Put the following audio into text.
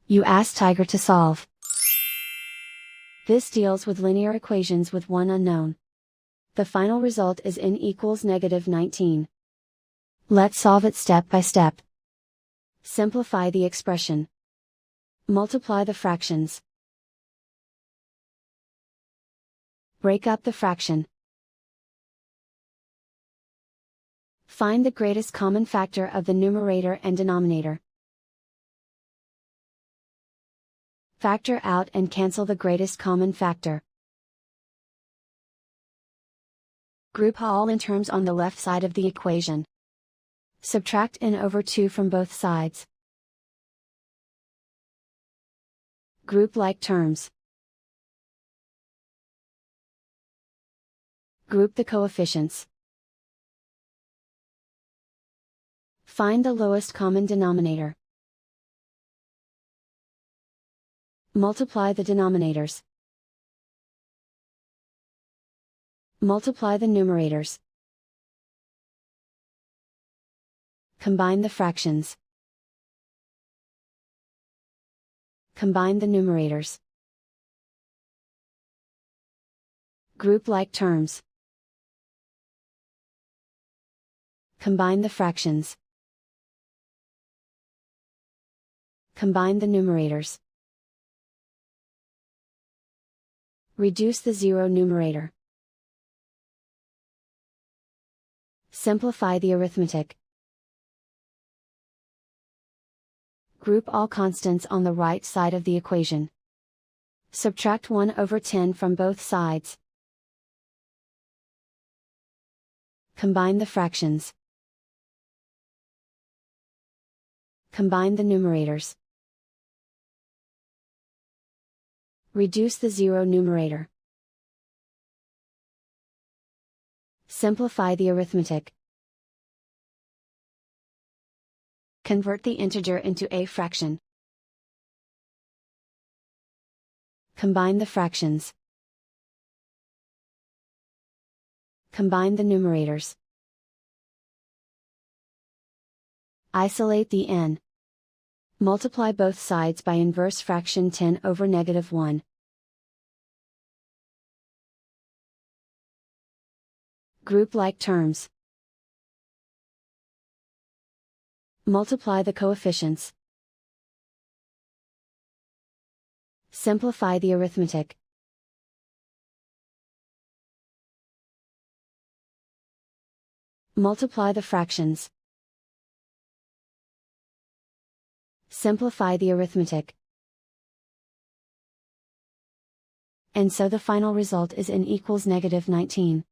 You ask Tiger to solve. This deals with linear equations with one unknown. The final result is n equals -19. Let's solve it step by step. Simplify the expression. Multiply the fractions. Break up the fraction. Find the greatest common factor of the numerator and denominator. Factor out and cancel the greatest common factor. Group all n terms on the left side of the equation. Subtract n/2 from both sides. Group like terms. Group the coefficients. Find the lowest common denominator. Multiply the denominators. Multiply the numerators. Combine the fractions. Combine the numerators. Group like terms. Combine the fractions. Combine the numerators. Reduce the zero numerator. Simplify the arithmetic. Group all constants on the right side of the equation. Subtract 1/10 from both sides. Combine the fractions. Combine the numerators. Reduce the zero numerator. Simplify the arithmetic. Convert the integer into a fraction. Combine the fractions. Combine the numerators. Isolate the n. Multiply both sides by inverse fraction 10/-1. Group like terms. Multiply the coefficients. Simplify the arithmetic. Multiply the fractions. Simplify the arithmetic. And so the final result is n equals -19.